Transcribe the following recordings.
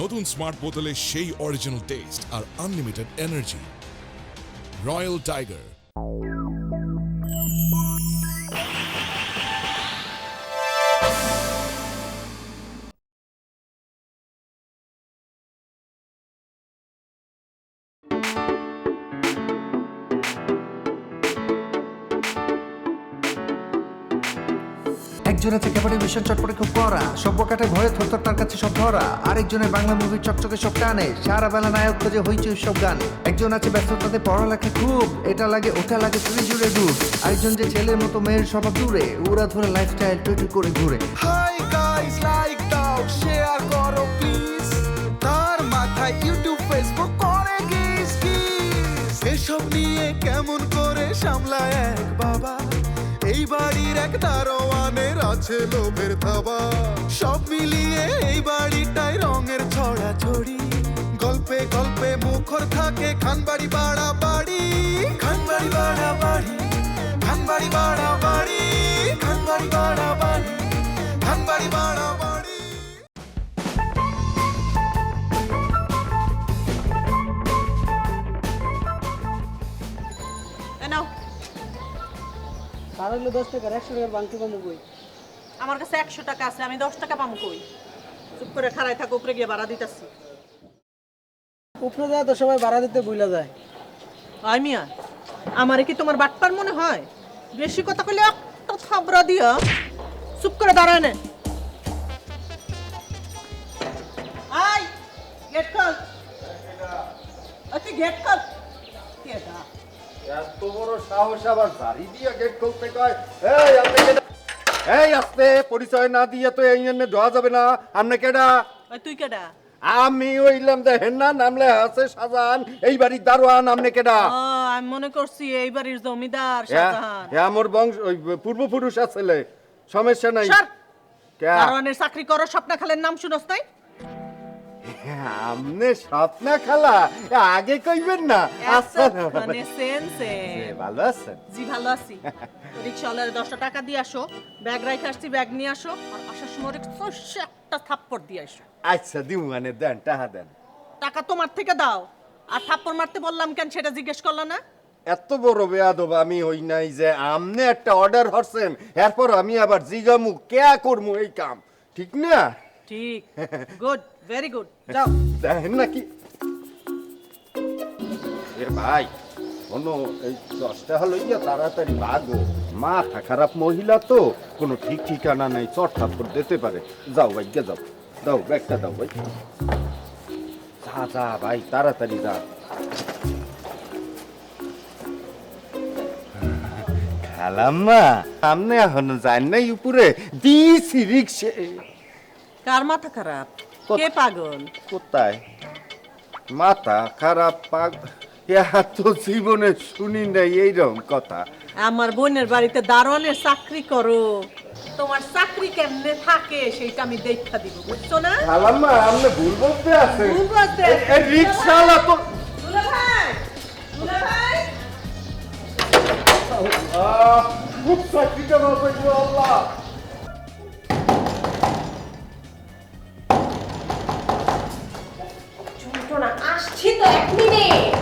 নতুন স্মার্ট বোতলে সেই অরিজিনাল টেস্ট আর আনলিমিটেড এনার্জি। Royal tiger. একজন আছে ক্যাপাটি ভীষণ চটপটে খুব করা সভ্য কাটে ভয়ে থরথর তার কাছে সব ধরা আরেকজনের বাংলা মুভির চকচকে সব টানে সারা বেলা নায়ক খোঁজে হইচই সব গান একজন আছে ব্যস্ততাতে পড়ালেখা খুব এটা লাগে ওটা লাগে চুরি জুড়ে ডুব আরেকজন যে ছেলের মতো মেয়ের স্বভাব দূরে উড়া ধরে লাইফস্টাইল টুইটু করে ঘুরে হাই গাইস লাইক দাও শেয়ার করো প্লিজ তার মাথায় ইউটিউব ফেসবুক করে গিস গিস এসব নিয়ে কেমন করে সামলায় এক বাবা এই বাড়ির এক দারোয়ানের আছে লোভের থাবা সব মিলিয়ে এই বাড়িটাই রঙের ছড়াছড়ি গল্পে গল্পে মুখর থাকে খানবাড়ি বাড়া বাড়ি খানবাড়ি বাড়া বাড়ি খানবাড়ি বাড়া বাড়ি খানবাড়ি বাড়া বাড়ি খানবাড়ি বাড়া বাড়ি নাও আর হলো 10 টাকা 100 টাকার বাংকি পাবো কই আমার কাছে 100 টাকা আছে আমি 10 টাকা পাবো কই চুপ করে খাড়াই থাকো উপরে গিয়ে ভাড়া দিতেছি উপরে যায় তো সবাই ভাড়া দিতে ভুলা যায় আই মিয়া আমারে কি তোমার বাটপার মনে হয় বেশি কথা কইলে একটা থাবড়া দিয়া চুপ করে দাঁড়ায় না আই গেট কল আচ্ছা গেট কল কে দা এত বড় সাহস আবার জারি দিয়া গেট খুলতে কয় এই আপনি কেডা এই আস্তে পরিচয় না দিয়ে তো এই জন্য দেওয়া যাবে না আপনি কেডা ওই তুই কেডা আমি ওইলাম দেখেন না নামলে আছে সাজান এই বাড়ির দারোয়ান আপনি কেডা ও আমি মনে করছি এই বাড়ির জমিদার শাহজাহান হ্যাঁ আমার বংশ ওই পূর্বপুরুষ আছে সমস্যা নাই স্যার কে দারোয়ানের চাকরি করো স্বপ্না খালের নাম শুনছ নাই আমনে স্বপ্না খালা আগে কইবেন না আচ্ছা মানে সেন্সে ভালো আছেন জি ভালো আছি রিকশাওয়ালার 10 টাকা দিয়ে আসো ব্যাগ রাইখে আসছি ব্যাগ নিয়ে আসো আর আসার সময় একটা থাপ্পড় দিয়ে আসো আচ্ছা দিমু মানে দেন টাকা দেন টাকা তোমার থেকে দাও আর থাপ্পড় মারতে বললাম কেন সেটা জিজ্ঞেস করলা না এত বড় বেয়াদব আমি হই নাই যে আমনে একটা অর্ডার হরছেন এরপর আমি আবার জিগামু কে করমু এই কাম ঠিক না ঠিক গুড ভেরি গুড যাও দেখেন নাকি এর ভাই কোনো এই 10টা হলো ইয়া তাড়াতাড়ি ভাগো মাথা খারাপ মহিলা তো কোনো ঠিক ঠিকানা নাই চট থাপ্পড় দিতে পারে যাও ভাই গে যাও দাও ব্যাগটা দাও ভাই যা যা ভাই তাড়াতাড়ি যা খালাম্মা সামনে এখনো যান নাই উপরে দিছি রিক্সে কার মাথা খারাপ কত- কে পাগল কোথায় মাথা খারাপ পাগ তো জীবনে শুনি নাই এইরকম কথা আমার বোনের বাড়িতে দারোয়ানের চাকরি করো তোমার চাকরি কেমনে থাকে সেটা আমি দেখা দিব বুঝছো না খালাম্মা আপনি ভুল বলতে আছেন ভুল বলতে আছি। রিক্সাওয়ালা তো দুলা ভাই দুলা ভাই খুব চাকরিটা বাঁচাইল আল্লাহ না আসছি তো 1 মিনিট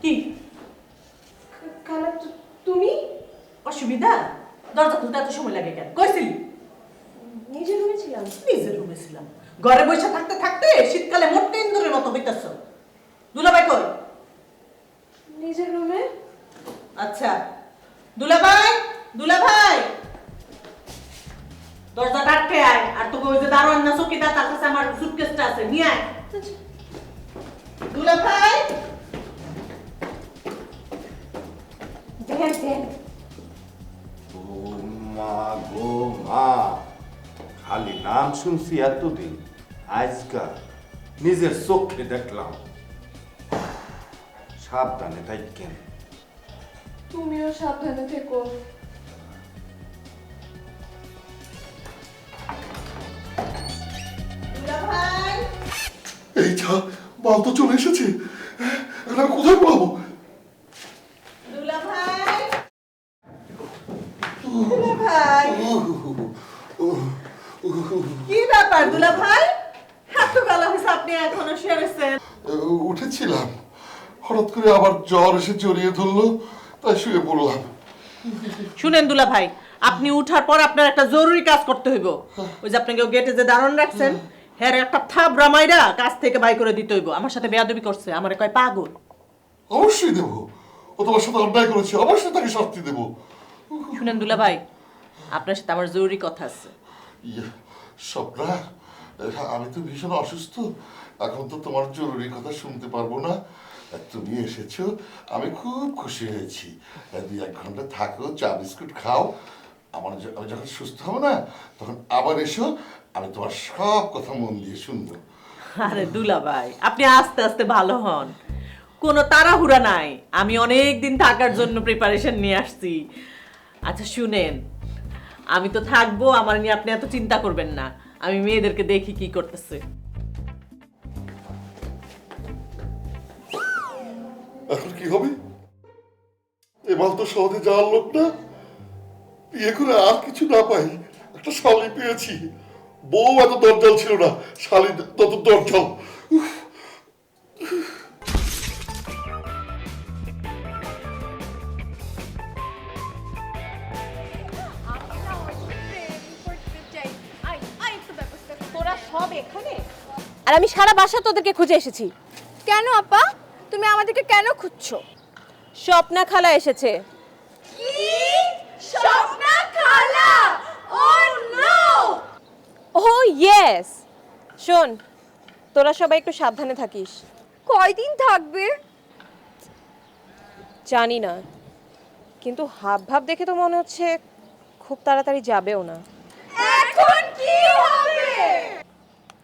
কি খালা তুমি অসুবিধা দরজা খুলতে এত সময় লাগে কেন কইছিলি নিজের রুমে ছিলাম নিজের রুমে ছিলাম ঘরে বসে থাকতে থাকতে শীতকালে মোটে ইন্দুরের মতো হইতাছ দুলাভাই কই নিজের রুমে আচ্ছা দুলাভাই দুলাভাই দরজা ডাকতে আয় আর তোকে ওই যে দারোয়ান না চকিদার তার কাছে আমার সুটকেসটা আছে নিয়ে আয় দুলাভাই দেন দেন ও মা গো মা খালি নাম শুনছি এতদিন আজকাল নিজের চোখে দেখলাম সাবধানে তাই কেন তুমিও সাবধানে থেকো দুলাভাই এই যা বল তো চলে এসেছে এখন আমি কোথায় পাবো দুলাভাই দুলাভাই ভাই কি ব্যাপার দুলা ভাই এত বেলা হয়েছে আপনি এখনো সেরেছেন? উঠেছিলাম, হঠাৎ করে আবার জ্বর এসে জড়িয়ে ধরলো, তাই শুয়ে পড়লাম। শুনেন দুলা ভাই, আপনি উঠার পর আপনার একটা জরুরি কাজ করতে হইব। ওই যে আপনাকে গেটে যে দাঁড়ান রাখছেন, হ্যাঁ একটা থাবড়া মাইরা কাজ থেকে বাই করে দিতে হইব। আমার সাথে বেয়াদবি করছে, আমারে কয় পাগল। অবশ্যই দেবো, ও তোমার সাথে অন্যায় করেছে, অবশ্যই তাকে শাস্তি দেবো। শুনেন দুলা ভাই, আপনার সাথে আমার জরুরি কথা আছে। স্বপ্না, আমি তো ভীষণ অসুস্থ, এখন তো তোমার জরুরি কথা শুনতে পারবো না। তুমি এসেছো, আমি খুব খুশি হয়েছি। 2-1 ঘন্টা থাকো, চা বিস্কুট খাও। আমি যখন সুস্থ হবো না, তখন আবার এসো, আমি তোমার সব কথা মন দিয়ে শুনবো। আরে দুলা ভাই, আপনি আস্তে আস্তে ভালো হন, কোনো তাড়াহুড়া নাই। আমি অনেক দিন থাকার জন্য প্রিপারেশন নিয়ে আসছি। আচ্ছা শুনেন, আমি তো থাকবো, আমার নিয়ে আপনি এত চিন্তা করবেন না। আমি মেয়েদেরকে দেখি কি করতেছে। এখন কি হবে? এবার তো সহজে যাওয়ার লোক না, বিয়ে করে আর কিছু না পাই, একটা শালি পেয়েছি। বউ এত দরজাল ছিল না, শালি তত দরজাল। তোরা সব এখানে? আর আমি সারা বাসা তোদেরকে খুঁজে এসেছি। কেন আপা, তুমি আমাদেরকে কেন খুঁজছো? স্বপ্না খালা এসেছে। কি? স্বপ্না খালা? ও নো! ও ইয়েস। শোন, তোরা সবাই একটু সাবধানে থাকিস। কয়দিন থাকবে জানি না, কিন্তু হাব ভাব দেখে তো মনে হচ্ছে খুব তাড়াতাড়ি যাবেও না। এখন কি হবে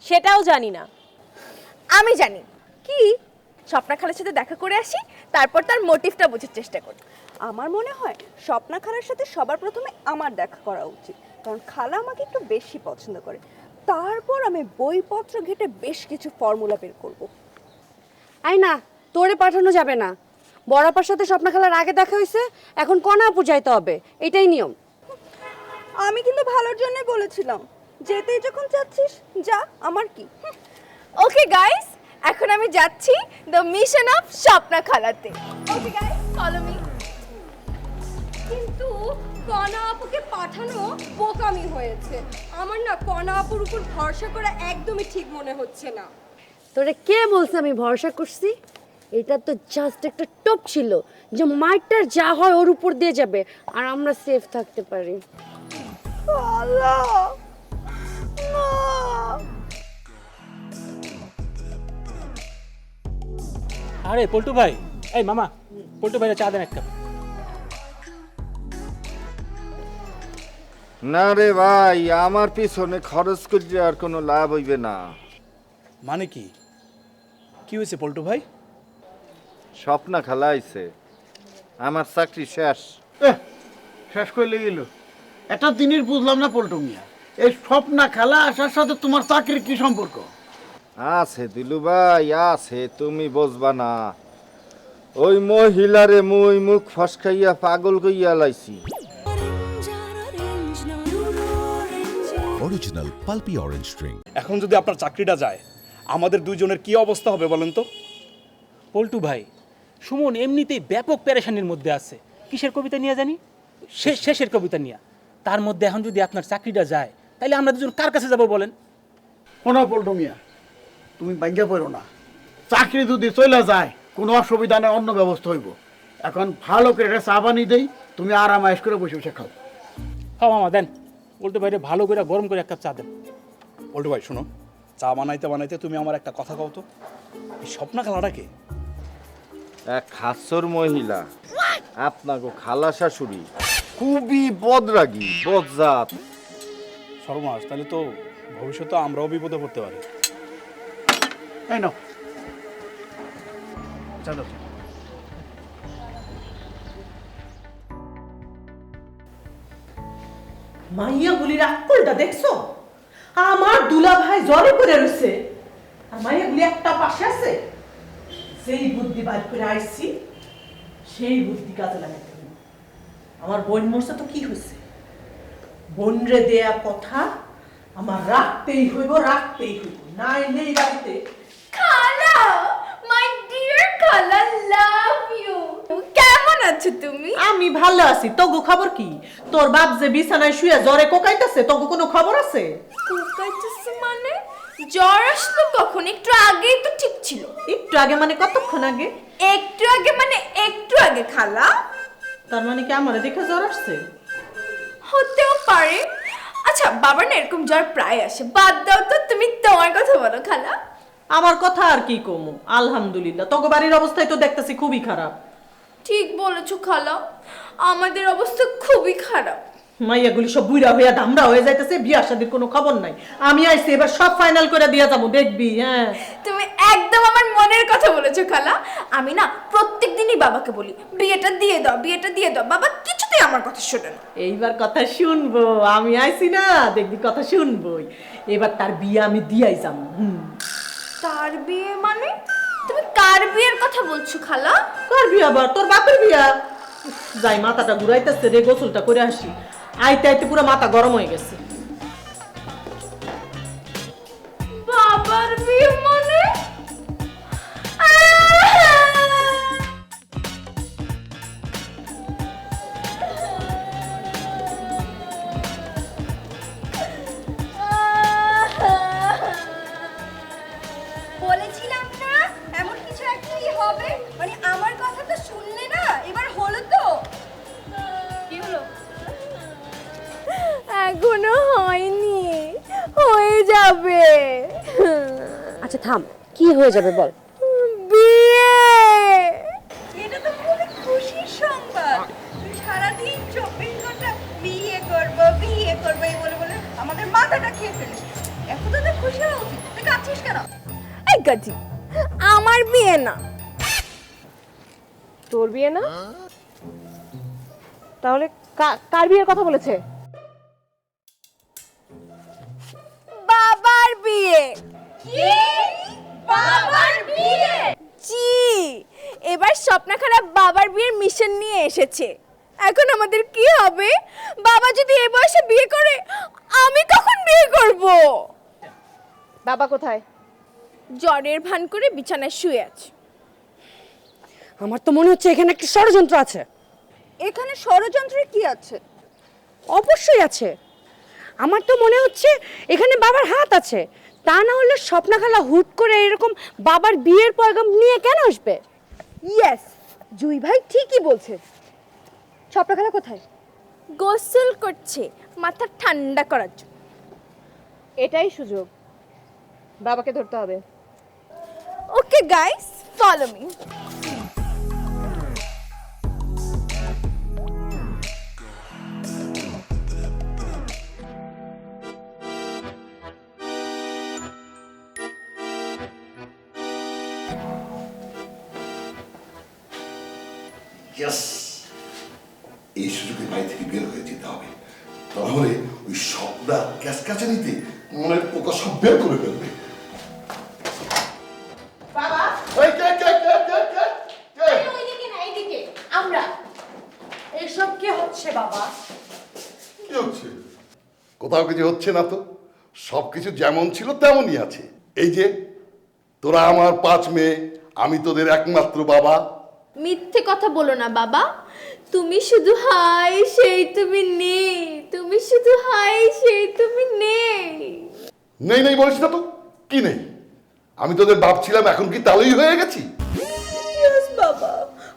সেটাও জানি না। আমি জানি কি, স্বপ্না খালার সাথে দেখা করে আসি, তারপর তার মোটিভটা বোঝার চেষ্টা করি। আমার মনে হয় স্বপ্না খালার সাথে সবার প্রথমে আমার দেখা করা উচিত, কারণ খালা আমাকে একটু বেশি পছন্দ করে। তারপর আমি বইপত্র ঘেটে বেশ কিছু ফর্মুলা বের করব। আই না, তোরে পাঠানো যাবে না। বড়াপার সাথে স্বপ্না খালার আগে দেখা হয়েছে, এখন কনা আপু যাইতে হবে, এটাই নিয়ম। আমি কিন্তু ভালোর জন্যই বলেছিলাম, যেতেই যখন চাচ্ছিস যা, আমার কি। ওকে গাইস, এখন আমি যাচ্ছি দ্য মিশন অফ স্বপ্না খালাতে। Okay guys, follow me. কিন্তু কনা আপুকে পাঠানো বোকামি হয়েছে। আমার না কনা আপুর উপর ভরসা করা একদমই ঠিক মনে হচ্ছে না। তোরে কে বলছে আমি ভরসা করছি? এটা তো জাস্ট একটা টোপ ছিল যে মাইটার যা হয় ওর উপর দিয়ে যাবে আর আমরা সেফ থাকতে পারি। আল্লাহ না। আরে পল্টু ভাই, এই মামা, পল্টু ভাইরা চা দেন এক কাপ। না রে ভাই, আমার পিছনে খরচ করলে আর কোনো লাভ হইবে না। মানে কি, কি হয়েছে পল্টু ভাই? স্বপ্না খালা আইছে, আমার চাকরি শেষ। শেষ করে গেল? একটা জিনিস বুঝলাম না পল্টু মিয়া, এই স্বপ্না খালা আসার সাথে তোমার চাকরির কি সম্পর্ক? আছে দিলু ভাই আছে, তুমি বুঝবা না। ওই মহিলারে মুই মুখ ফসকাইয়া পাগল কইয়া লাইছি। Original pulpy orange drink. এখন যদি আপনার চাকরিটা যায়, আমাদের দুইজনের কি অবস্থা হবে বলেন তো? পল্টু ভাই, সুমন এমনিতেই ব্যাপক পেরেশানির মধ্যে আছে। কিসের কবিতা নিয়ে জানি? শেষের কবিতা নিয়ে। তার মধ্যে এখন যদি আপনার চাকরিটা যায়, তাহলে আমরা দুজন কার কাছে যাব বলেন? শোনো পল্টু মিয়া, তুমি ভাগ্যা পড়ো না। চাকরি যদি চলে যায় কোনো অসুবিধা নেই, অন্য ব্যবস্থা হইব। এখন ভালো করে একটা চা বানিয়ে দেই, তুমি আরাম আয়েশ করে বসে বসে খাও। হ্যাঁ মামা দেন, পল্টু ভাইরে ভালো করে গরম করে এক কাপ চা দেন। পল্টু ভাই শোনো, চা বানাইতে বানাইতে তুমি আমার একটা কথা কও তো, এই স্বপ্না খালাটাকে? এক খাসর মহিলা, আপনাকে খালা শাশুড়ি, খুবই বদরাগী, বদজাত। সর্বনাশ, তাহলে তো ভবিষ্যতে আমরাও বিপদে পড়তে পারি। এই নাও চা দাও। মাইয়া গুলির আকলটা দেখছো? আমার দুলা ভাই জ্বরে পড়ে রয়েছে, আর মাইয়া গুলি একটা পাশে আছে। সেই বুদ্ধি বাইর করে আইছি, সেই বুদ্ধি কাজে লাগাইতে হবে। আমার বোন মরছে তো কি হয়েছে, বোনরে দেয়া কথা আমার রাখতেই হইব, নাইলে এই বাড়িতে খালা, মাই ডিয়ার খালা, লাভ ইউ। কেমন আছো তুমি? আমি ভালো আছি। তোগো খবর কি? তোর বাপ যে বিছানায় শুয়ে জ্বরে কোকাইতেছে, তোগো কোনো খবর আছে? কোকাইতেছে মানে? জ্বর আসলো কখন? একটু আগেই তো ঠিক ছিল। একটু আগে মানে কতক্ষণ আগে? একটু আগে মানে একটু আগে খালা। তার মানে কি আমার দেখে জ্বর আসছে? হতেও পারে। আচ্ছা, বাবার না এরকম জ্বর প্রায় আসে। বাদ দাও তো, তুমি তোমার কথা বলো খালা। আমার কথা আর কি কমু, আলহামদুলিল্লাহ। তোগো বাড়ির অবস্থায় তো দেখতেছি খুবই খারাপ। ঠিক বলেছো খালা, আমাদের অবস্থা খুবই খারাপ। মাইয়াগুলি সব বুইড়া হইয়া ধামড়া হয়ে যাইতেছে, বিয়া শাদীর কোনো খবর নাই। আমি আইছি, এবার সব ফাইনাল করে দিয়া যাবো, দেখবি। হ্যাঁ, তুমি একদম আমার মনের কথা বলেছো খালা। আমি না প্রত্যেকদিনই বাবাকে বলি বিয়েটা দিয়ে দাও, বিয়েটা দিয়ে দাও। বাবা কিছুতেই আমার কথা শোনে না। এইবার কথা শুনবো। আমি আইছি না, দেখবি কথা শুনবই। এবার তার বিয়ে আমি দিয়াই যাবো। তার বিয়ে মানে? তুমি কার বিয়ের কথা বলছো খালা? কার বিয়ে আবার? তোর বাপের বিয়া। যাই, মাথাটা ঘুরাইতেছে রে, গোসলটা করে আসি। আইতে আইতে পুরো মাথা গরম হয়ে গেছে। বাবার বিয়ে মানে? বলেছিলাম না এমন কিছু একটাই হবে, মানে আমার কথা তো শুনলে না, এবার হলো তো। কি হলো? এখনো হয়নি, হয়ে যাবে। আচ্ছা থাম, কি হয়ে যাবে বল? বিয়ে। এটা তো খুবই খুশির সংবাদ। সারাদিন 24 ঘন্টা বিয়ে করবো এই বলে বলে আমাদের মাথাটা খেয়ে ফেলিস। এখন তো খুশি হওয়া উচিত। তুই কাঁদছিস কেন? এই গাজি, আমার বিয়ে না। তোর বিয়ে না? তাহলে কার বিয়ের কথা বলেছে? বাবার বিয়ে। কি? বাবার বিয়ে? জি, এবার স্বপ্না খারাপ বাবার বিয়ের মিশন নিয়ে এসেছে। এখন আমাদের কি হবে? বাবা যদি এই বয়সে বিয়ে করে, আমি কখন বিয়ে করব? বাবা কোথায়? জ্বরের ভান করে বিছানায় শুয়ে আছে। আমার তো মনে হচ্ছে এখানে একটা ষড়যন্ত্র আছে। এখানে ষড়যন্ত্রের কি আছে? অবশ্যই আছে। আমার তো মনে হচ্ছে এখানে বাবার হাত আছে। তা না হলে স্বপ্না খালা হুট করে এরকম বাবার বিয়ের পয়গাম নিয়ে কেন আসবে? ইয়েস, জুই ভাই ঠিকই বলছে। স্বপ্না খালা কোথায়? গোসল করছে মাথা ঠান্ডা করার জন্য। এটাই সুযোগ, বাবাকে ধরতে হবে। ওকে গাইস, ফলো মি। ইয়েস, এই সুযোগে বাড়ি থেকে বের হয়ে যেতে হবে। তাহলে ওই সবটা ক্যাচকাচানিতে মনের পোকা সব বের করে ফেলবে। বাবা, এই কে কে কে কে কে কে? ওইদিকে না, এইদিকে। আমরা এসব কি হচ্ছে বাবা? কি হচ্ছে? কোথাও কিছু হচ্ছে না তো, সবকিছু যেমন ছিল তেমনই আছে। এই যে তোরা আমার 5 মেয়ে, আমি তোদের একমাত্র বাবা। মিথ্যে কথা বলো না বাবা। তুমি শুধু হাই সেই তুমি নেই, তুমি শুধু হাই সেই তুমি নেই। নেই নেই বলিস না তো, কি নেই? আমি তোদের বাপ ছিলাম, এখন কি তাহলেই হয়ে গেছি? ইয়েস বাবা,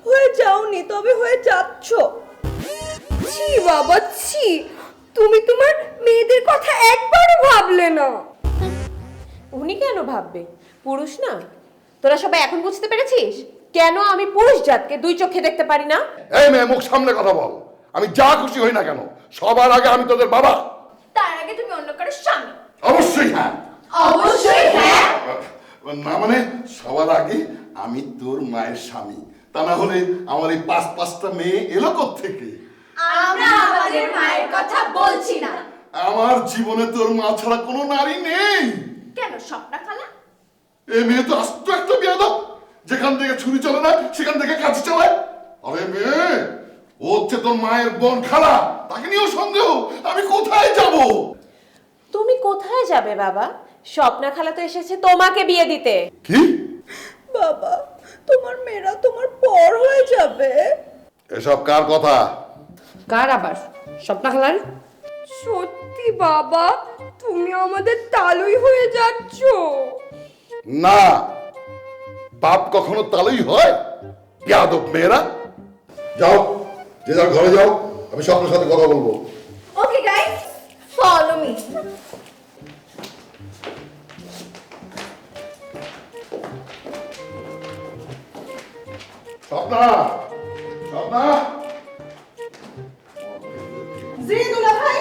হয়ে যাওনি, তবে হয়ে যাচ্ছ। ছি বাবা ছি, তুমি তোমার মেয়েদের কথা একবারও ভাবলে না। উনি কেন ভাববে? পুরুষ না? তোরা সবাই এখন বুঝতে পেরেছিস কেন আমি পুরুষ জাতকে 2 চোখে দেখতে পারি না? এই মেয়ে, মুখ সামনে কথা বল। আমি যা খুশি হই না কেন, সবার আগে আমি তোদের বাবা। তার আগে তুমি অন্য কারোর স্বামী। অবশ্যই হ্যাঁ। অবশ্যই হ্যাঁ। না মানে সবার আগে আমি তোর মায়ের স্বামী। তা না হলে আমার এই 5-5টা মেয়ে এলো কোত্থেকে? আমরা আমাদের মায়ের কথা বলছি না। আমার জীবনে তোর মা ছাড়া কোনো নারী নেই। কেন স্বপ্না খালা? এই মেয়ে তো আস্ত একটা বেয়াদব, যেখান থেকে ছুরি চলে না সেখান থেকে কাঁচি চালায়। আরে মেয়ে, ও হচ্ছে তোর মায়ের বোন খালা, তাকে নিয়েও সন্দেহ। আমি কোথায় কোথায় যাবে বাবা? স্বপ্না খালা তো এসেছে তোমাকে বিয়ে দিতে। কি? বাবা, তোমার মেয়েরা তোমার পর হয়ে যাবে। এসব কার কথা? কার আবার? স্বপ্না খালার? সত্যি বাবা, তুমি আমাদের তালুই হয়ে যাচ্ছ। না, বাপ কখনো তালুই হয়? বেয়াদব মেয়েরা। যাও, যে যার ঘরে যাও, আমি স্বপ্নের সাথে কথা বলবো। Okay guys, follow me. Swapna, Swapna. জি দুলা ভাই,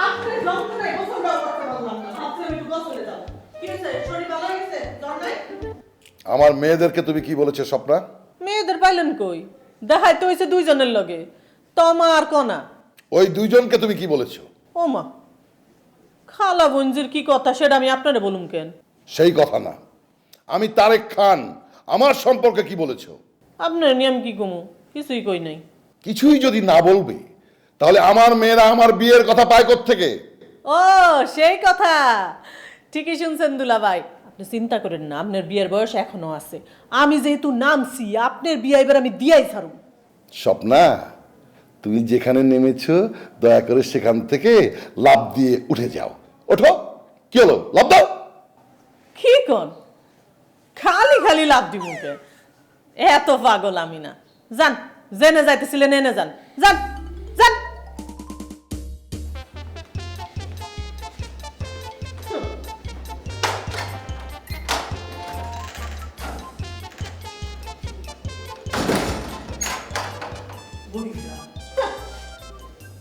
আপনি যন্ত্রণায় গোসল দাও করতে পারলাম না। ভাবছি আমি একটু গোসলে যাব। কি হয়েছে? শরীর ভালো হয়ে গেছে? জ্বর নাই? আমার মেয়েদেরকে তুমি কি বলেছো স্বপ্না? মেয়েদের পাইলেন কই? দেখাই তো হয়েছে দুইজনের লগে, তমা আর কনা। ওই দুইজনকে তুমি কি বলেছো? ও মা, খালা বঞ্জির কি কথা সেটা আমি আপনারে বলুম কেন? সেই কথা না, আমি তারেক খান, আমার সম্পর্কে কি বলেছো? আপনার নিয়ম কি কমু? কিছুই কই নাই। কিছুই যদি না বলবে, তাহলে আমার মেয়েরা আমার বিয়ের কথা পায় কোত্থেকে? ও সেই কথা, ঠিকই শুনছেন দুলা ভাই। আপনি চিন্তা করেন না, আপনার বিয়ের বয়স এখনো আছে। আমি যেহেতু নামছি, আপনার বিয়ে এবার আমি দিয়াই ছাড়ুম। স্বপ্না, তুমি যেখানে নেমেছো দয়া করে সেখান থেকে লাফ দিয়ে উঠে যাও। ওঠো, কি হলো? লাফ দাও। কি কন? খালি খালি লাভ দিব মুখে? এত পাগল আমি না। যান, জেনে যাইতেছিলেন এনে যান, যান যান।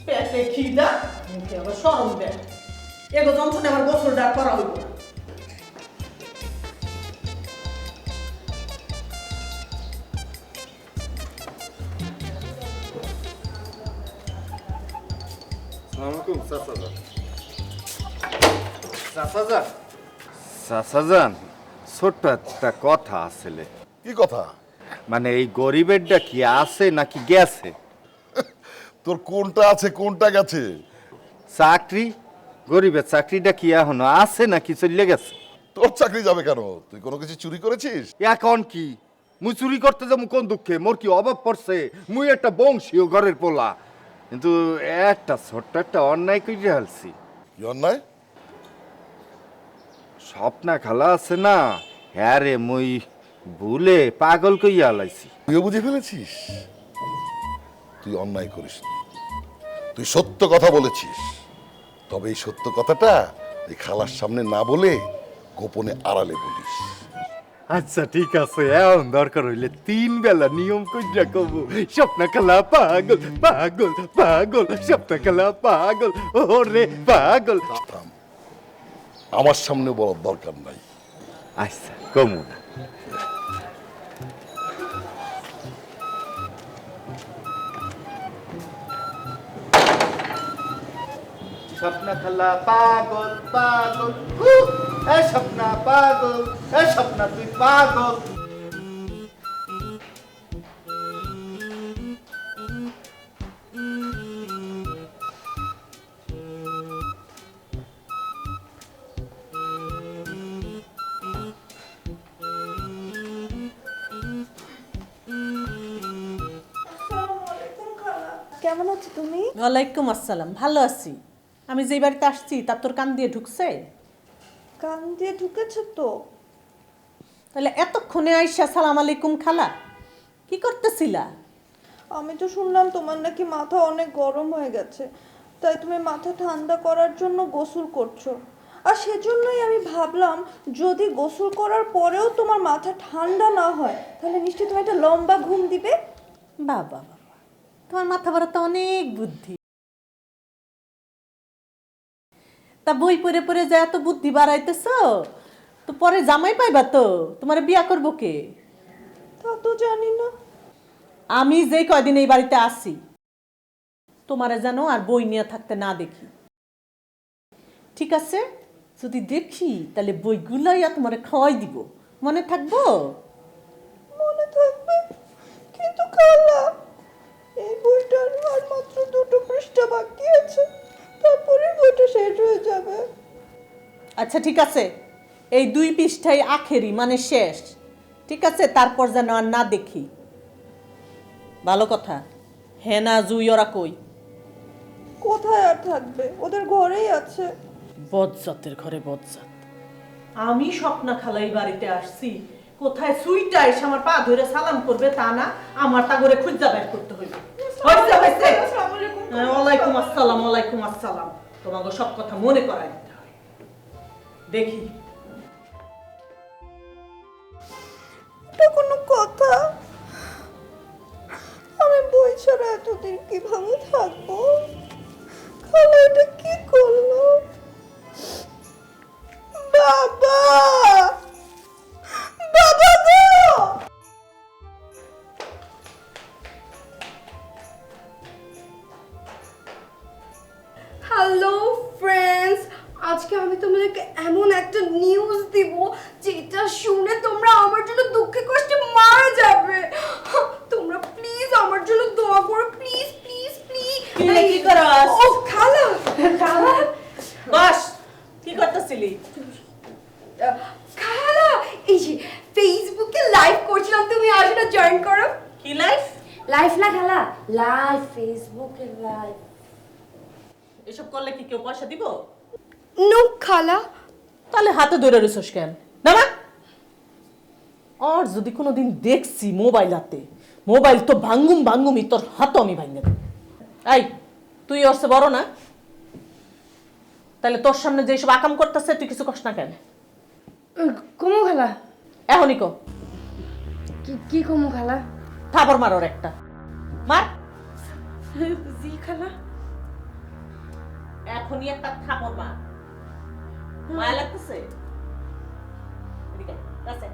পেটে খিদা, মুখে আবার সরম দেয়। এগো যন্ত্রণে আমার গোসল ডাক করা হইব না। চাচাজান, ছোট্ট একটা কথা আসলে। কি কথা? মানে এই গরিবেরটা কি আছে নাকি গেছে? তোর কোনটা আছে কোনটা গেছে? চাকরি, গরিবের চাকরিটা কি এখনো আছে নাকি চলে গেছে? তোর চাকরি যাবে কেন? তুই কোনো কিছু চুরি করেছিস? এখন কি মুই চুরি করতে যাবো কোন দুঃখে? মোর কি অভাব পড়ছে? মুই একটা বংশীয় ঘরের পোলা, কিন্তু একটা ছোট্ট একটা অন্যায় করে ফেলছি। কি অন্যায়? স্বপ্না খালা আছে না, হ্যাঁ রে, মুই ভুলে পাগল কইয়া লাইছি। তুইও বুঝে ফেলেছিস? তুই অন্যায় করিস নি। তুই সত্য কথা বলেছিস, তবে এই সত্য কথাটা এই খালার সামনে না বলে গোপনে আড়ালে বলিস। আচ্ছা ঠিক আছে, এখন দরকার হইলে 3 বেলা নিয়ম কইরা কব, স্বপ্না খালা পাগল পাগল পাগল, স্বপ্না খালা পাগল, ওরে পাগল। থাম, আমার সামনে বলার দরকার নাই। আচ্ছা কমু না। স্বপ্না খালা পাগল পাগল, এ স্বপ্না পাগল, এ স্বপ্না তুই পাগল। কেমন আছো তুমি? ওয়ালাইকুম আসসালাম, ভালো আছি। আমি যে বাড়িতে আসছি তার তোর কান দিয়ে ঢুকছে? কান দিয়ে ঢুকেছো তো। তাহলে এতক্ষণে আইসা সালাম আলাইকুম খালা কি করতেছিলা? আমি তো শুনলাম তোমার নাকি মাথা অনেক গরম হয়ে গেছে, তাই তুমি মাথা ঠান্ডা করার জন্য গোসল করছো। আর সেজন্যই আমি ভাবলাম যদি গোসল করার পরেও তোমার মাথা ঠান্ডা না হয় তাহলে নিশ্চয়ই তুমি একটা লম্বা ঘুম দিবে। বাবা বাবা, তোমার মাথা ভরা তো অনেক বুদ্ধি। তা বই পড়ে পড়ে যা এত বুদ্ধি বাড়াইতেছ, তো পরে জামাই পাইবা তো, তোমার বিয়া করবো কে? তা তো জানি না। আমি যে কয়দিন এই বাড়িতে আসি তোমারে যেন আর বই নিয়ে থাকতে না দেখি, ঠিক আছে? যদি দেখি তাহলে বইগুলাই তোমারে খাওয়াই দিব, মনে থাকবো? মনে থাকবে, কিন্তু খালা এই বইটার আর মাত্র 2 পৃষ্ঠা বাকি আছে, তারপরে বইটা শেষ হয়ে যাবে। আচ্ছা ঠিক আছে, এই 2 পৃষ্ঠাই আখেরি মানে শেষ, ঠিক আছে? তারপর যেন আর না দেখি। ভালো কথা। হেনা জুই ওরা কই? কোথায় আর থাকবে, ওদের ঘরেই আছে। বজ্জাতের ঘরে বজ্জাত। আমি স্বপ্না খালাই বাড়িতে আসছি, কোথায় সুইটা এসে আমার পা ধরে সালাম করবে তা না, আমার তা করে খুঁজা বের করতে হইবে। ওয়ালাইকুম আসসালাম, ওয়ালাইকুম আসসালাম। তোমাকে সব কথা মনে করাই দিতে হয়। দেখি এটা কোনো কথা? আমি বই ছাড়া এতদিন কিভাবে থাকবো? খালা এটা কি করলো? বাবা, বাবা গো! হ্যালো ফ্রেন্ডস, আজকে আমি তোমাদেরকে এমন একটা নিউজ দিব যেটা শুনে তোমরা আমার জন্য দুঃখে কষ্টে মারা যাবে। তোমরা প্লিজ আমার জন্য দোয়া করো, প্লিজ প্লিজ প্লিজ। কি করস? ও খালা, খালা বাস কি করতেছিলি? খালা এই যে ফেসবুকে লাইভ করছিলাম, তুমি আসো না জয়েন করো। কি লাইফ? লাইভ না খালা, লাইভ ফেসবুকে লাইভ। এসব করলে কি কেউ পয়সা দিব? নো খালা। তাহলে হাতে ধরে রইছস কেন? নামা। আর যদি কোনোদিন দেখছি মোবাইল হাতে, মোবাইল তো ভাঙ্গুমই, তোর হাতও আমি ভাঙ্গে দেব। এই তুই ওরছে বড় না, তাহলে তোর সামনে যেসব আকাম করতেছে তুই কিছু কষ্ট না কেন? কমো খালা। এখনই কো। কি কমো খালা? থাপড় মার ওর একটা, মার। জি খালা। এখনই একটা থাপড় মার। মায়া লাগতেছে? এদিকে আয়,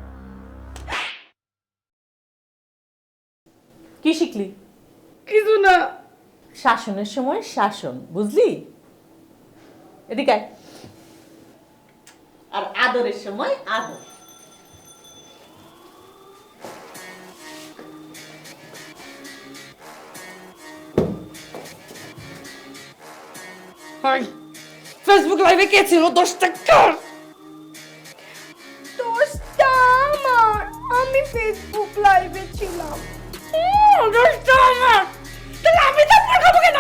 কি শিখলি? কিছু না। শাসনের সময় শাসন, বুঝলি? এদিকে আয়। আর আদরের সময় আদর। ফেসবুক লাইভে কে ছিল? 10 টাকা। 10 টা আমার, আমি ফেসবুক লাইভে ছিলাম। 10 টা আমার। তাহলে আমি তো খাবো কেন?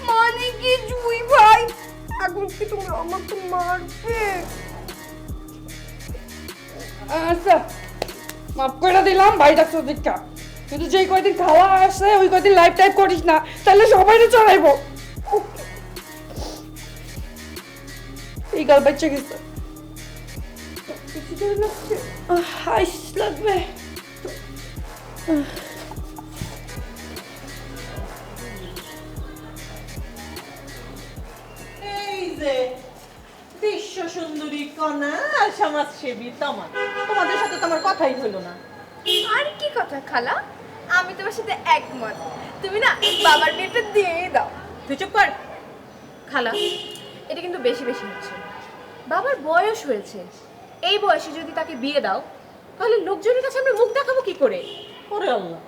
মানে কি জুই ভাই, এখন কি তুমি আমাকে মারবে? আচ্ছা মাফ করে দিলাম, ভাই ডাকছো দীক্ষা, কিন্তু যেই কয়দিন খাওয়া আসে ওই কয়দিন লাইভ টাইপ করিস না, তাহলে সবাই চড়াইবো। এই গাল বাচ্চা গেছে, হাইস লাগবে। এই যে বিশ্ব সুন্দরী কণা আর সমাজসেবী তমা, তোমাদের সাথে তো আমার কথাই হলো না। আর কি কথা খালা, আমি তোমার সাথে একমত। তুমি না বাবার বিয়েটা দিয়েই দাও। তুই চুপ কর। খালা, এটা কিন্তু বেশি বেশি হচ্ছে। বাবার বয়স হয়েছে, এই বয়সে যদি তাকে বিয়ে দাও তাহলে লোকজনের কাছে আমরা মুখ দেখাবো কি করে? ওরে আল্লাহ,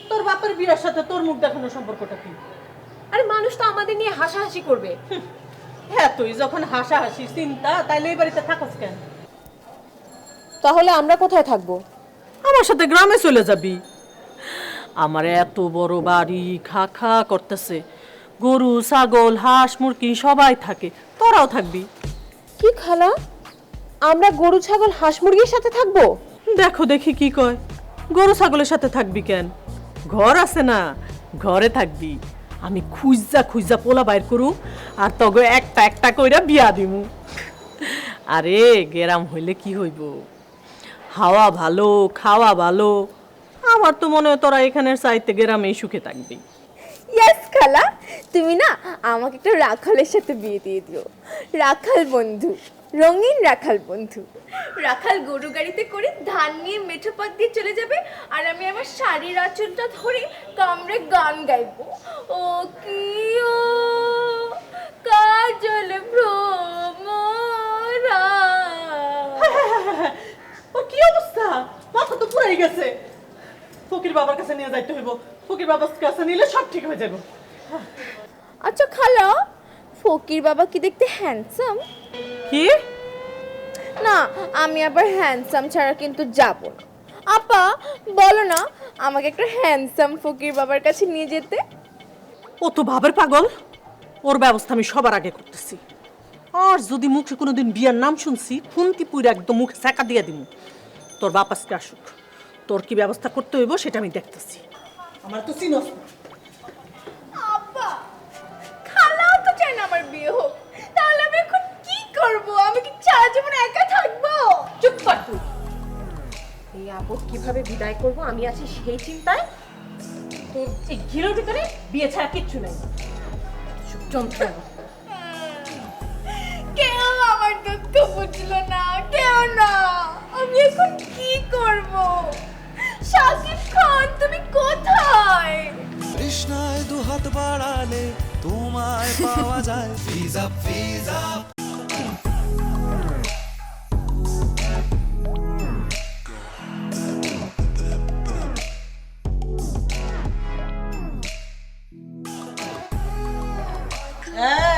তোর বাপের বিয়ের সাথে তোর মুখ দেখানোর সম্পর্কটা কি? আরে মানুষ তো আমাদের নিয়ে হাসাহাসি করবে। হ্যাঁ, তুই যখন হাসাহাসি চিন্তা, তাইলে এই বাড়িতে থাকস কেন? তাহলে আমরা কোথায় থাকবো? আমার সাথে গ্রামে চলে যাবি। আমার এত বড় বাড়ি, খা খা করতেছে, গরু ছাগল হাঁস মুরগি সবাই থাকে, তোরাও থাকবি। কি খালা, আমরা গরু ছাগল হাঁস মুরগির সাথে থাকবো? দেখো দেখি কি কয়। গরু ছাগলের সাথে থাকবি কেন? ঘর আছে না, ঘরে থাকবি। আমি খুঁজা পোলা বাইর করু, আর তবে একটা একটা কইরা বিয়া দিমু। আরে গেরাম হইলে কি হইব, হাওয়া ভালো, খাওয়া ভালো। আমার তো মনে হয় তোরা এখানের চাইতে গেরামেই সুখে থাকবি। ইয়েস খালা, তুমি না আমাকে একটা রাখালের সাথে বিয়ে দিয়ে দিও। রাখাল বন্ধু, রঙিন রাখাল বন্ধু। রাখাল গরু গাড়িতে করে ধান নিয়ে মেঠো পথ দিয়ে চলে যাবে, আর আমি আমার শাড়ির আঁচলটা ধরে কামড়ে গান গাইবো। ও কি ও কাজল ভ্রমরা। ও কি অবস্থা, মাথা তো পুরাই গেছে। ফকির বাবার কাছে নিয়ে যাইতে হইব, ফকির বাবার কাছে নিলে সব ঠিক হয়ে যাবে। আচ্ছা খালা, ফকির বাবা কি দেখতে হ্যান্ডসাম? কি? না, আমি আবার হ্যান্ডসাম ছাড়া কিন্তু যাব না। আপা বলো না আমাকে একটা হ্যান্ডসাম ফকির বাবার কাছে নিয়ে যেতে। ও তো ভাবের পাগল, ওর ব্যবস্থা আমি সবার আগে করতেছি। আর যদি মুখে কোনোদিন বিয়ার নাম শুনছি, খুন্তি পুইরা একদম মুখে চাকা দিয়ে দিব। তোর বাপ আজকে আসুক, তোর কি ব্যবস্থা করতে হইব সেটা আমি দেখতেছি। আমার তো চিনস না। আপা খালাও তো চাই না আমার বিয়ে হোক, তাহলে আমি এখন কি করব? আমি কি সারা জীবন একা থাকবো? চুপ কর তুই। এই আপদ কিভাবে বিদায় করব আমি আছি সেই চিন্তায়। তোর এই ঘিরোটি করে বিয়ে ছাড়া কিচ্ছু নেই। যন্ত্রণা। কেউ আমার দুঃখ বুঝলো না, কেউ না। আমি এখন কি করব? শাকিব খান তুমি কোথায়? তৃষ্ণায় দুহাত বাড়ালে তোমায় পাওয়া যায় ভিজা ভিজা।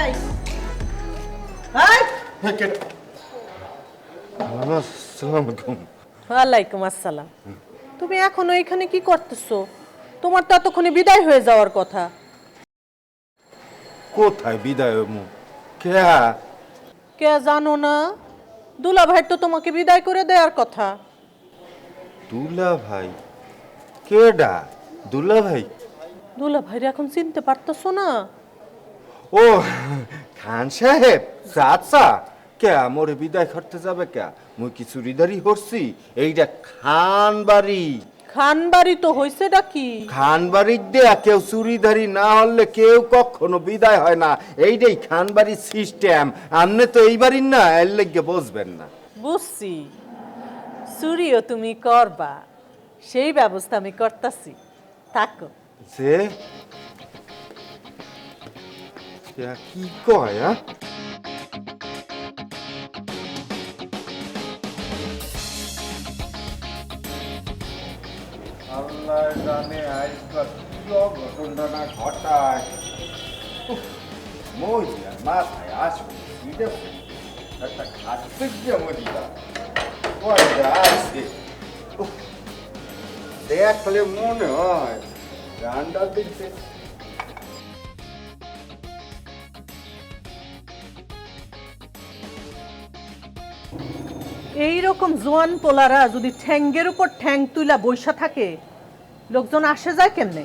এই ওয়ালাইকুম আসসালাম। তুমি এখনো এখানে কি করতেছো? তোমার তো এতক্ষণে বিদায় হয়ে যাওয়ার কথা। কোথায় বিদায় হমু? কে? কে জানো না? দুলা ভাই তো তোমাকে বিদায় করে দেওয়ার কথা। দুলা ভাই? কেডা দুলা ভাই? দুলা ভাইরে এখন চিনতে পারতেছো না? ও খান সাহেব, চাচা কে মোরে বিদায় করতে যাবে কে? মুই কি চুরিদারি হরছি? এইটা খান বাড়ি। খান বাড়ি তো হইছে ডাকি। খান বাড়ির দেয়া কেউ চুরিদারি না হলে কেউ কখনো বিদায় হয় না। এইটাই খান বাড়ির সিস্টেম। আপনি তো এই বাড়ির না, এর লেগে বুঝবেন না। বুঝছি, চুরিও তুমি করবা, সেই ব্যবস্থা আমি করতেছি, থাকো। যে কি কয়? আল্লাহ জানে আজকাল কি অঘটনা না ঘটায়। মহিলা মাথায় আসবে একটা খাচ্ছে গিয়ে মহিলা আছে, দেখলে মনে হয় রান্না দিচ্ছে। এইরকম জোয়ান পোলারা যদি ঠ্যাঙ্গের উপর ঠ্যাং তুইলা বৈশা থাকে, লোকজন আসে যায় কেমনে?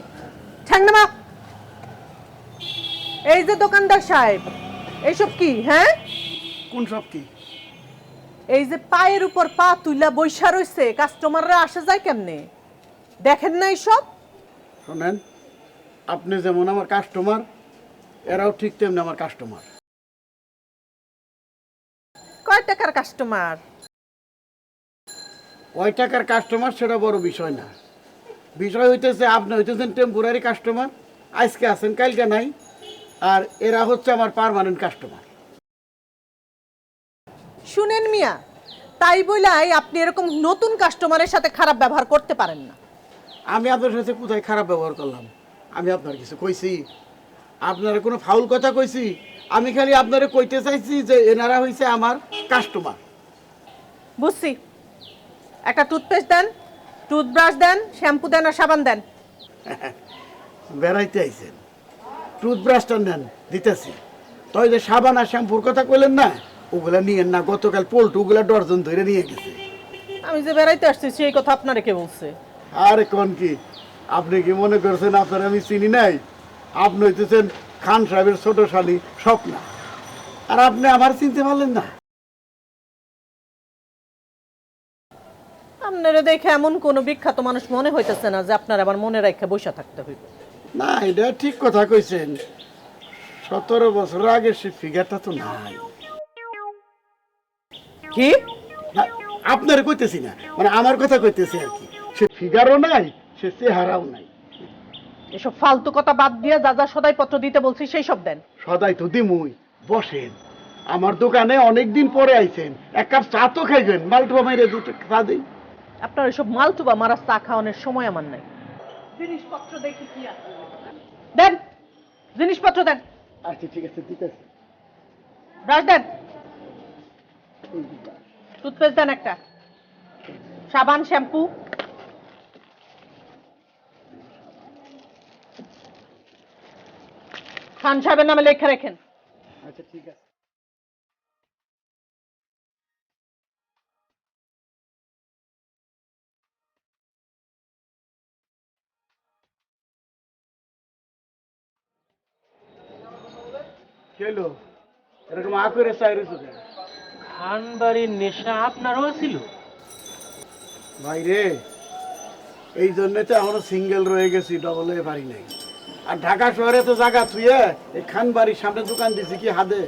ঠ্যাং নামা। এই যে দোকানদার সাহেব, এইসব কি? হ্যাঁ, কোন সব কি? এই যে পায়ের উপর পা তুইলা বৈশা রইছে, কাস্টমাররা আসে যায় কেমনে? দেখেন না এইসব? শোনেন, আপনি যেমন আমার কাস্টমার, এরাও ঠিক তেমনি আমার কাস্টমার। কয় টাকার কাস্টমার? কয় টাকার কাস্টমার সেটা বড় বিষয় না। বিষয় হইতেছে আপনি হইতেছেন টেম্পোরারি কাস্টমার, আজকে আছেন কালকে নাই, আর এরা হচ্ছে আমার পার্মানেন্ট কাস্টমার। শুনেন মিয়া, তাই বইলাই আপনি এরকম নতুন কাস্টমারের সাথে খারাপ ব্যবহার করতে পারেন না। আমি আপনার সাথে কোথায় খারাপ ব্যবহার করলাম? আমি আপনার কিছু কইছি? আপনারা কোনো ফাউল কথা কইছি? আমি খালি আপনারা কইতে চাইছি যে এনারা হইছে আমার কাস্টমার। বুঝছি, একটা টুথপেস্ট দেন, টুথব্রাশ দেন, শ্যাম্পু দেন আর সাবান দেন। বেড়াইতে আইছেন, টুথব্রাশটা নেন, দিতেছি। তো যে সাবান আর শ্যাম্পুর কথা কইলেন না, ওগুলা নিয়েন না। গতকাল পল্টু ওগুলা ডর্জন ধরে নিয়ে গেছে। আমি যে বেড়াইতে আসছি সেই কথা আপনারে কে বলছে? আরে কোন কি, আপনি কি মনে করছেন আপনার আমি চিনি নাই? আপনি হইতেছেন খান সাহেবের ছোট শালী স্বপ্না, আর আপনি আমার চিনতে পারলেন না? আপনারা দেখে এমন কোন বিখ্যাত মানুষ মনে হইতেছে না যে আপনার আবার মনে রাখা বসে থাকতে হইবে। না, এটা ঠিক কথা কইছেন। 17 বছর আগে সে ফিগারটা তো নাই। কি? আপনার কইতেছি না, মানে আমার কথা কইতেছি আর কি। সে ফিগারও নাই, সে চেহারাও নাই। এসব ফালতু কথা বাদ দিয়ে যা যা সদাই পত্র দিতে বলছি সেই সব দেন। সদাই তো দিমুই। বসেন, আমার দোকানে অনেকদিন পরে আইছেন, এক কাপ চা তো খাইবেন। মালটুবা মাইরে দুটো চা দিই। আপনার এসব মালতুবা মারা চা খাওয়ানোর সময় আমার নাই। জিনিসপত্র দেখি কি আছে দেন, জিনিসপত্র দেন। আচ্ছা ঠিক আছে, দিতেছি। ব্রাশ দেন, টুথপেস্ট দেন একটা, সাবান, শ্যাম্পু। খান সাহেবের নামে লেখা রেখেন। আচ্ছা ঠিক আছে। কেলো এরকম আ করে চাইরে চোখে খান বাড়ির নেশা আপনারও ছিল? ভাই রে, এই জন্যে তো এখনো সিঙ্গেল রয়ে গেছি, ডবল হয়ে পারি নাই। আর ঢাকা শহরে তো জায়গা থুয়ে এই খান বাড়ির সামনে দোকান দিছি কি হাদে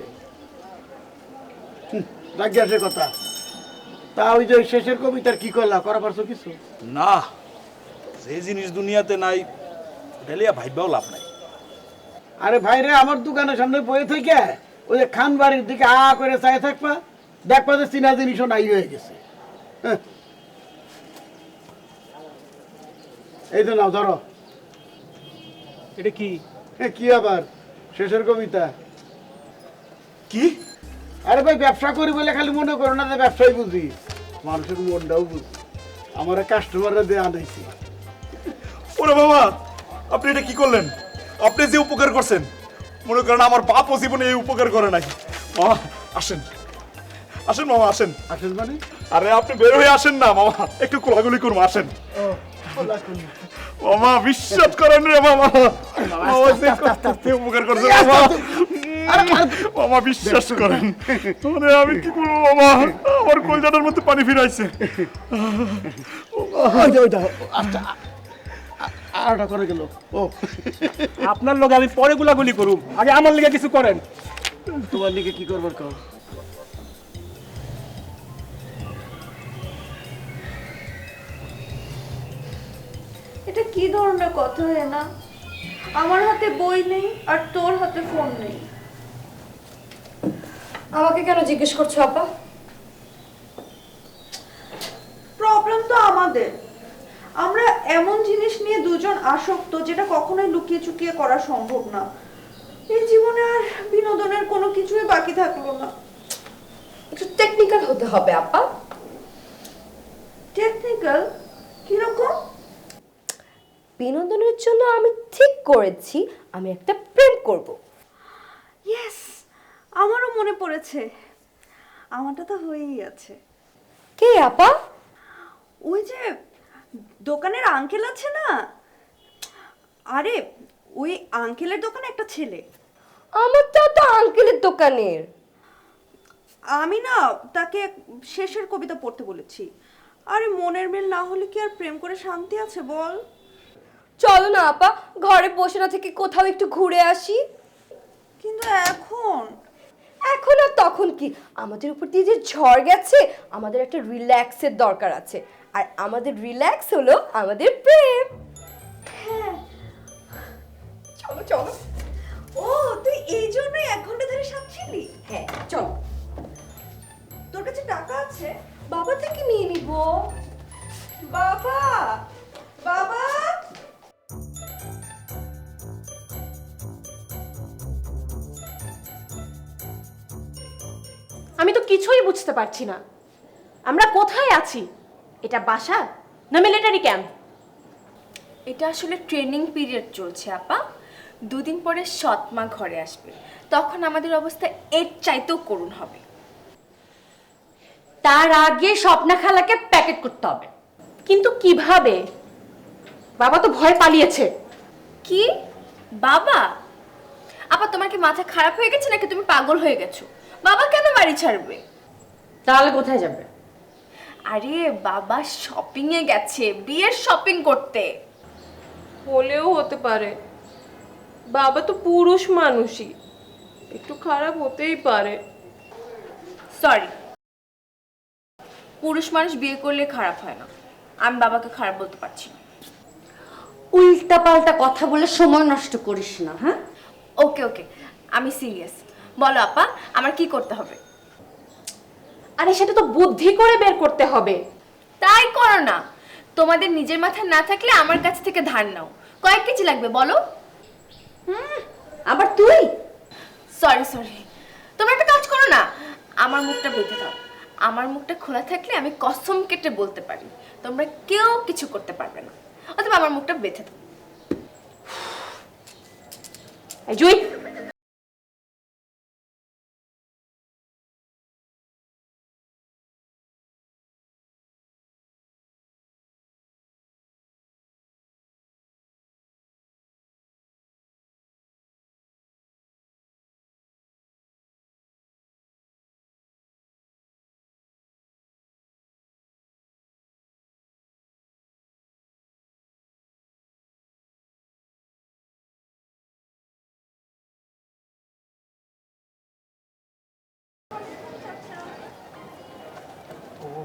সে কথা। তা ওই যে শেষের কবিতার কি করলা, করা পারছো কিছু? না, যে জিনিস দুনিয়াতে নাই ঢেলিয়া ভাইবাও লাভ নাই। আরে ভাই রে, আমার দোকানের সামনে বয়ে থেকে ওই যে খান বাড়ির দিকে আ করে চাই থাকবা, দেখবা যে চিনা জিনিসও নাই হয়ে গেছে। হ্যাঁ। এই তো নাও ধরো। এটা কি? কি আবার শেষের কবিতা? কি? আরে ভাই, ব্যবসা করি বলে খালি মনে করো না যে ব্যবসায় বুঝি, মানুষের মনটাও বুঝি। আমার কাস্টমাররা দিয়ে আনাইছি। ওরে বাবা, আপনি এটা কি করলেন? আপনি যে উপকার করছেন, মনে করেন আমার বাপও জীবনে এই উপকার করে নাই। মামা আসেন, আসেন মামা আসেন। আসেন মানে? আরে আপনি বের হয়ে আসেন না মামা, একটু কোলাগুলি করবো, আসেন। মামা বিশ্বাস করেন রে মামা, উপকার করছে মামা, মামা বিশ্বাস করেন। মানে আমি কি করবো মামা, আমার কলজাটার মধ্যে পানি ফিরাইছে। আরটা করে গেল। ও আপনার লগে আমি পরে গুলাগুলি করুম, আগে আমার লিগে কিছু করেন। তোমার লিগে কি করবার কও? এটা কি ধরনের কথা না? আমার হাতে বই নেই আর তোর হাতে ফোন নেই। আমাকে কেন জিজ্ঞেস করছো আপা? প্রবলেম তো আমাদের। আমরা এমন জিনিস নিয়ে দুজন আসক্ত যেটা কখনোই লুকিয়ে চুকিয়ে করা সম্ভব না। এই জীবনে আর বিনোদনের কোনো কিছুই বাকি থাকলো না। একটু টেকনিক্যাল হতে হবে আপা। টেকনিক্যাল কিরকম? বিনোদনের জন্য আমি ঠিক করেছি আমি একটা প্রেম করব। ইয়েস, আমারও মনে পড়েছে। আমারটা তো হয়েই আছে। কে আপা? ওই যে দোকানের আঙ্কেল আছে না, আরে ওই আঙ্কেলের দোকানে একটা ছেলে। আমারটাও তো আঙ্কেলের দোকানের। আমি না তাকে শেষের কবিতা পড়তে বলেছি। আরে মনের মিল না হলে কি আর প্রেম করে শান্তি আছে বল? চলো না আপা, ঘরে বসে না থেকে কোথাও একটু ঘুরে আসি। কিন্তু এখন এখন আর তখন কি? আমাদের উপর দিয়ে যে ঝড় গেছে, আমাদের একটা রিল্যাক্সের দরকার আছে। আর আমাদের রিল্যাক্স হলো আমাদের প্রেম। হ্যাঁ, চলো চলো। ও তুই এই জন্যই 1 ঘন্টা ধরে সাথছিলি? হ্যাঁ চলো। তোর কাছে টাকা আছে? বাবা থেকে নিয়ে নিব। বাবা, বাবা। আমি তো কিছুই বুঝতে পারছি না, আমরা কোথায় আছি? এটা বাসা না মিলিটারি ক্যাম্প? এটা আসলে ট্রেনিং পিরিয়ড চলছে আপা। 2 দিন পরে সৎমা ঘরে আসবে, তখন আমাদের অবস্থা এর চাইতেও করুণ হবে। তার আগে স্বপ্না খালাকে প্যাকেট করতে হবে। কিন্তু কিভাবে? বাবা তো ভয় পালিয়েছে। কি বাবা? আপা তোমার কি মাথা খারাপ হয়ে গেছে নাকি তুমি পাগল হয়ে গেছো? বাবা কেন বাড়ি ছাড়বে? তাহলে কোথায় যাবে? আরে বাবা শপিং এ গেছে, বিয়ের শপিং করতে। হলেও হতে পারে, বাবা তো পুরুষ মানুষই, একটু খারাপ হতেই পারে। সরি, পুরুষ মানুষ বিয়ে করলে খারাপ হয় না। আমি বাবাকে খারাপ বলতে পারছি না। উল্টা পাল্টা কথা বলে সময় নষ্ট করিস না। হ্যাঁ ওকে ওকে, আমি সিরিয়াস। বলো আপা, আমার কি করতে হবে? আরে সেটা তো বুদ্ধি করে বের করতে হবে। তাই করো না। তোমাদের নিজের মাথায় না থাকলে আমার কাছ থেকে ধার নাও। কয়েক কেজি লাগবে বলো? আবার তুই? সরি সরি, তোমরা একটা কাজ করো আমার মুখটা বেঁধে দাও। আমার মুখটা খোলা থাকলে আমি কসম কেটে বলতে পারি তোমরা কেউ কিছু করতে পারবে না। অথবা আমার মুখটা বেঁধে দাও। এই জুই,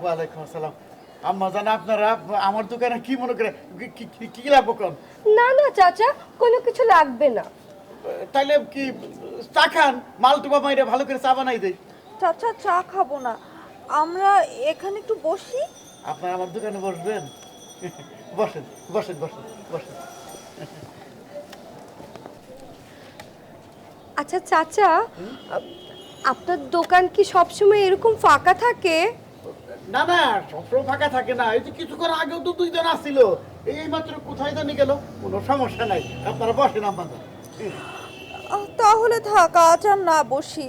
ওয়ালাইকুম আসসালাম। আম্মা জান, আপনারা আমার দোকানে কি মনে করে কি লাগবো কোন? না না চাচা, কোনো কিছু লাগবে না। তাইলে কি চা খান? মালটুবা মাইরে ভালো করে চা বানাই দেই। চাচা চা খাবো না, আমরা এখানে একটু বসি। আপনারা আমার দোকানে বসবেন? বসেন বসেন বসেন বসেন। আচ্ছা চাচা, আপনার দোকান কি সবসময় এরকম ফাঁকা থাকে? না না, সবসময় ফাঁকা থাকে না। এই যে কিছুক্ষণ আগেও তো 2 জন আসছিল, এই মাত্র কোথায় জানি গেল। কোনো সমস্যা নাই, আপনারা বসেন আম্মা জান। তাহলে থাক, আজ আর না বসি।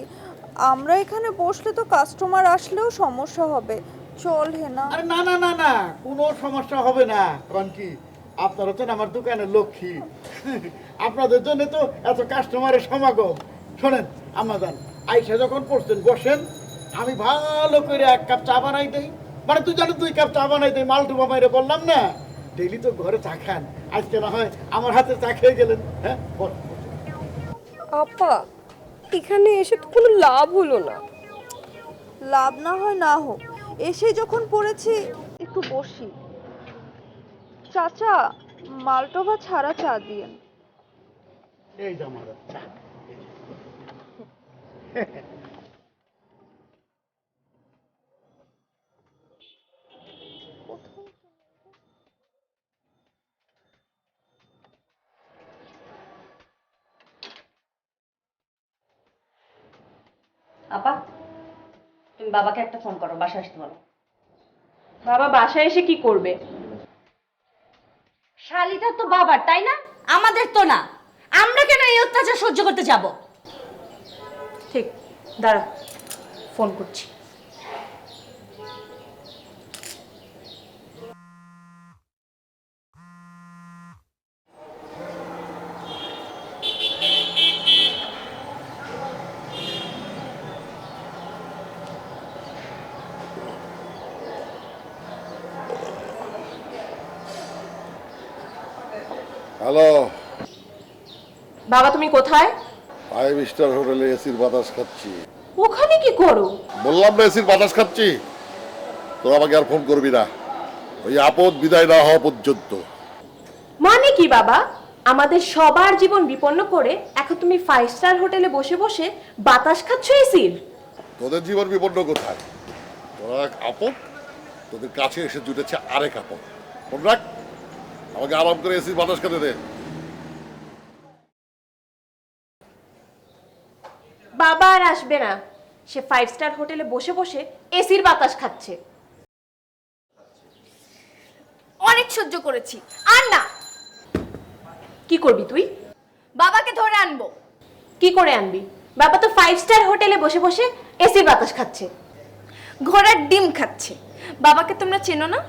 আমরা এখানে বসলে তো কাস্টমার আসলেও সমস্যা হবে। চল হে না। আরে না না না না, কোনো সমস্যা হবে না। কারণ কি, আপনারা তো আমার দোকানের লক্ষ্মী। আপনাদের জন্য তো এত কাস্টমারের সমাগম। শোনেন আম্মা জান, আইসা যখন পড়ছেন বসেন, আমি ভালো করে 1 কাপ চা বানাই দেই। মানে 2 কাপ চা বানাই দেই। মালটুবা মাইরে বললাম না, ডেইলি তো ঘরে চা খান, আজকে না হয় আমার হাতে চা খেয়ে গেলেন। হ্যাঁ বস। আপা, এখানে এসে তো কোনো লাভ হলো না। লাভ না হয় না হোক, এসে যখন পড়েছি একটু বসি। চাচা, মালটোভা ছাড়া চা দিয়েন। এই যে আমার চা। আপা, তুমি বাবাকে একটা ফোন করো, বাসায় আসতে বলো। বাবা বাসায় এসে কি করবে? শালিটা তো বাবার, তাই না? আমাদের তো না। আমরা কেন এই অত্যাচার সহ্য করতে যাব? ঠিক, দাঁড়া, ফোন করছি। হ্যালো, বাবা তুমি কোথায়? 5 স্টার হোটেলে এসির বাতাস খাচ্ছি। ওখানে কি করো? বললাম না এসির বাতাস খাচ্ছি। তোরা আমাকে আর ফোন করবি না, ওই আপদ বিদায় না হওয়া পর্যন্ত। মানে কি বাবা? আমাদের সবার জীবন বিপন্ন করে এখন তুমি 5 স্টার হোটেলে বসে বসে বাতাস খাচ্ছ এসির? তোদের জীবন বিপন্ন কোথায়? তোরা এক আপদ, তোদের কাছে এসে জুটেছে আরেক আপদ। ফোন রাখ, আমাকে আরাম করে এসির বাতাস খেতে দে। বাবা আর আসবে না, সে 5 স্টার হোটেলে বসে বসে এসির বাতাস খাচ্ছে। অনেক সহ্য করেছি, আর না। কি করবি তুই? বাবাকে ধরে আনবো। কি করে আনবি? বাবা তো 5 স্টার হোটেলে বসে বসে এসির বাতাস খাচ্ছে, ঘোড়ার ডিম খাচ্ছে। বাবাকে তোমরা চেনো না?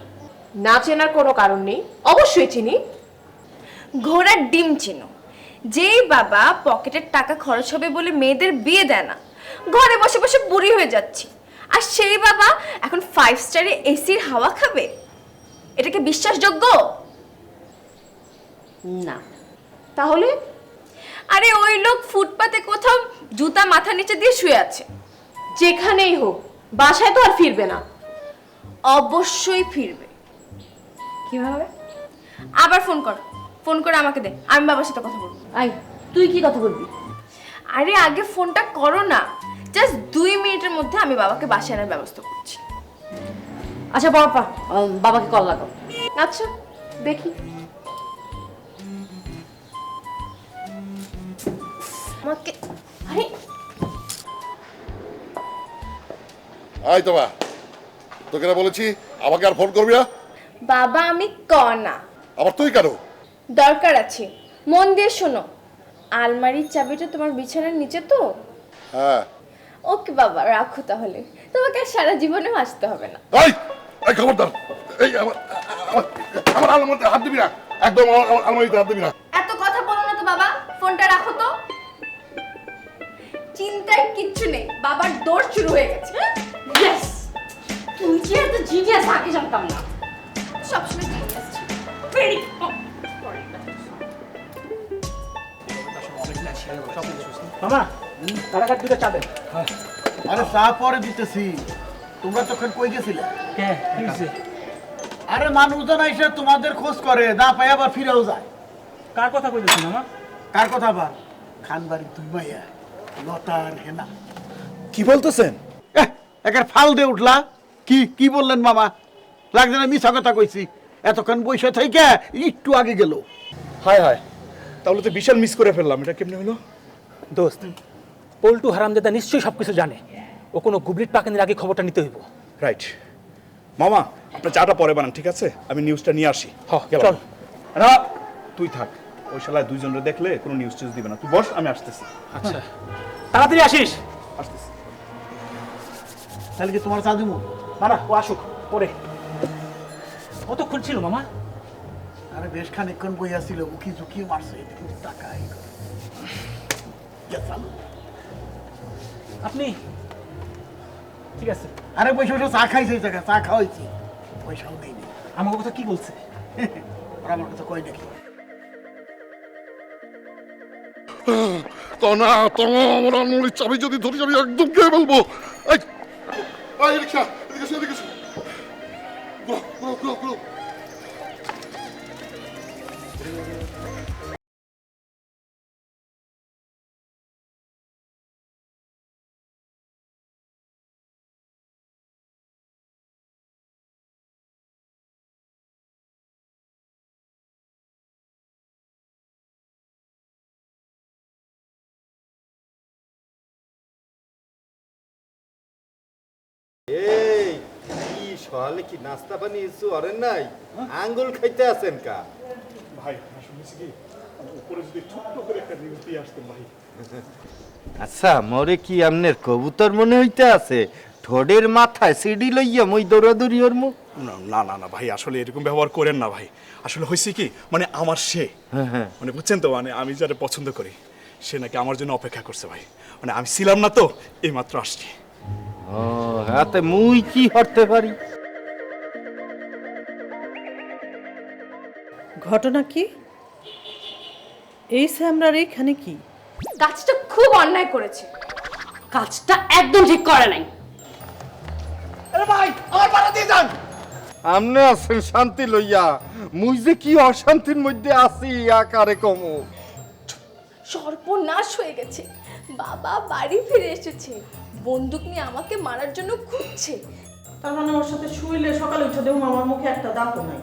না চেনার কোনো কারণ নেই, অবশ্যই চিনি। ঘোড়ার ডিম চেনো? যেই বাবা পকেটের টাকা খরচ হবে বলে মেয়েদের বিয়ে দেয় না, ঘরে বসে বসে বুড়ি হয়ে যাচ্ছি, আর সেই বাবা এখন 5 স্টারে এসির হাওয়া খাবে? এটা কি বিশ্বাসযোগ্য? না। তাহলে? আরে ওই লোক ফুটপাতে কোথাও জুতা মাথা নিচে দিয়ে শুয়ে আছে। যেখানেই হোক, বাসায় তো আর ফিরবে না। অবশ্যই ফিরবে। কিভাবে? আবার ফোন কর, ফোন করে আমাকে দে, আমি বাবার সাথে কথা বলবো। আই, তুই কি কথা বলবি? আরে আগে ফোনটা করো না, জাস্ট 2 মিনিটের মধ্যে আমি বাবাকে বাসায় আনার ব্যবস্থা করছি। আচ্ছা বাবা, বাবাকে কল লাগাও। আচ্ছা দেখি। আমাকে আরে আয় তোমা, তোকে না বলেছি আমাকে আর ফোন করবি না। বাবা আমি কনা। আবার তুই কেন? দরকার আছে, মন দিয়ে শোনো। আলমারির চাবিটা তোমার বিছানার নিচে তো? হ্যাঁ। ওকে বাবা, রাখো তাহলে, তোমাকে আর সারা জীবনেও আসতে হবে না। এই খবরদার, এই আমার আলমারিতে হাত দিবি না, একদম আলমারিতে হাত দিবি না। এত কথা বলো না তো বাবা, ফোনটা রাখো তো। চিন্তার কিচ্ছু নেই, বাবার দৌড় শুরু হয়ে গেছে। ইয়েস, তুই যে এত জিনিয়াস আগে জানতাম না। সবসময় জিনিয়াস ছিল। ভেরি মামা তারাকার দুটো চা দেন। আরে চা পরে দিতেছি, তোমরা তখন কই গেছিলে? কে কিছে? আরে মানুষজন এসে তোমাদের খোঁজ করে, না পাই আবার ফিরেও যায়। কার কথা কইতেছেন মামা? কার কথা আবার? খানবাড়ির দুই মাইয়া, লতা আর হেনা। কি বলতেছেন? একের ফাল দিয়ে উঠলা। কি কি বললেন মামা? লাগছে না মিছা কথা কইছি? এতক্ষণ বসে থেকে একটু আগে গেল। হায় হায়, তাহলে তো বিশাল মিস করে ফেললাম। এটা কেমনে হলো? দোস্ত, পল্টু হারামজাদা নিশ্চয়ই সবকিছু জানে। ও কোনো গুবলিট পাকানোর আগে খবরটা নিতে হইব। রাইট। মামা, আপনার চাটা পরে বানান, ঠিক আছে? আমি নিউজটা নিয়ে আসি। চল। না, তুই থাক। ওই শালায় দুইজনরে দেখলে কোনো নিউজ টিউজ দিবে না। তুই বস, আমি আসতেছি। আচ্ছা, তাড়াতাড়ি আসিস। আসতেছি। তাহলে কি তোমার চা দিব? না না, ও আসুক পরে। কতক্ষণ ছিল মামা? আরে বেশ খানিকক্ষণ বইয়া ছিল, উকি ঝুঁকি মারছে। টাকাই আপনি ঠিক আছে? আরে বসে বসে চা খাইছে, এই জায়গায় চা খাওয়াইছি, পয়সাও নেই। আমার কথা কি বলছে? ওরা আমার কথা কয় নাকি? তো না, আমার আলমারির চাবি যদি ধরি আমি একদম খেয়ে ফেলবো। এই রিক্সা, এদিকে এসো, এদিকে এসো। ঘুরো, ঘুরো, ঘুরো, ঘুরো। এই কি সকালে কি নাস্তা বানিয়েছো? আরে নাই, আঙ্গুল খাইতে আছেন কা? ভাই শুনেছি কি, উপরে যদি ছোট্ট করে একটা নিউজ দিয়ে আসতেন ভাই। আচ্ছা, মোরে কি আমনের কবুতর মনে হইতে আছে? ঠোডের মাথায় সিডি লইয়া মই দৌড়াদৌড়ি ওর মুখ। না না না ভাই, আসলে এরকম ব্যবহার করেন না ভাই। আসলে হয়েছে কি, মানে আমার সে, মানে বুঝছেন তো, মানে আমি যারা পছন্দ করি সে নাকি আমার জন্য অপেক্ষা করছে ভাই। মানে আমি ছিলাম না তো, এই মাত্র আসছি। ও হাতে মুই কি হতে পারি? ঘটনা কি? এই স্যামরার এখানে কি? কাজটা খুব অন্যায় করেছে। কাজটা একদম ঠিক করে নাই। আরে ভাই, আমার পাড়া দিয়ে যান। আমনে আছেন শান্তি লইয়া, মুই যে কি অশান্তির মধ্যে আছি আকারে কমু। সর্বনাশ হয়ে গেছে। বাবা বাড়ি ফিরে এসেছে, বন্দুক নিয়ে আমাকে মারার জন্য খুঁজছে। তার মানে ওর সাথে শুইলে সকালে উঠে দেবো, আমার মুখে একটা দাঁতও নাই।